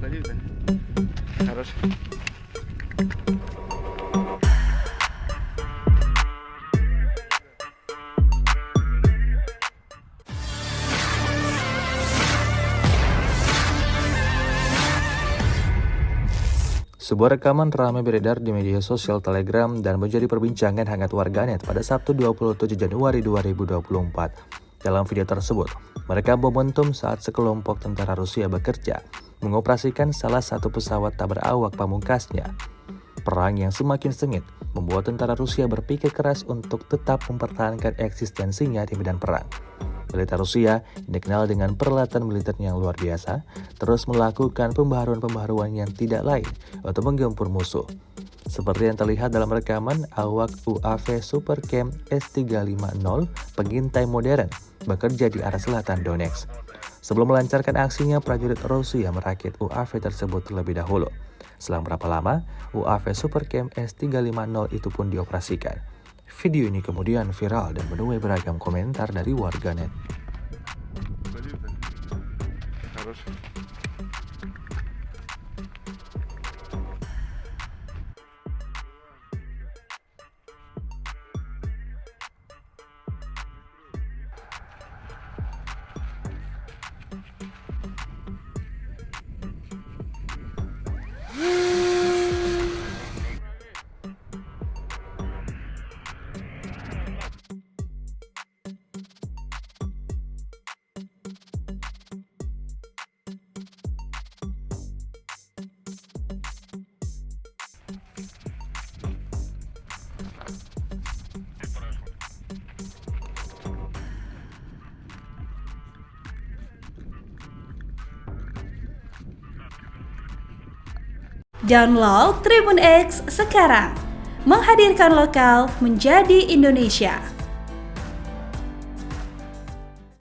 Lanjutan. Harus. Sebuah rekaman ramai beredar di media sosial Telegram dan menjadi perbincangan hangat warganet pada Sabtu 27 Januari 2024. Dalam video tersebut, merekam momentum saat sekelompok tentara Rusia bekerja mengoperasikan salah satu pesawat tak berawak pamungkasnya. Perang yang semakin sengit membuat tentara Rusia berpikir keras untuk tetap mempertahankan eksistensinya di medan perang. Militer Rusia, yang dikenal dengan peralatan militer yang luar biasa, terus melakukan pembaharuan-pembaharuan yang tidak lain untuk menggempur musuh. Seperti yang terlihat dalam rekaman, awak UAV Supercam S-350 pengintai modern bekerja di arah selatan Donetsk. Sebelum melancarkan aksinya, prajurit Rusia merakit UAV tersebut terlebih dahulu. Selang berapa lama, UAV Supercam S-350 itu pun dioperasikan. Video ini kemudian viral dan menuai beragam komentar dari warganet. Harus. Download Tribun X sekarang, menghadirkan lokal menjadi Indonesia.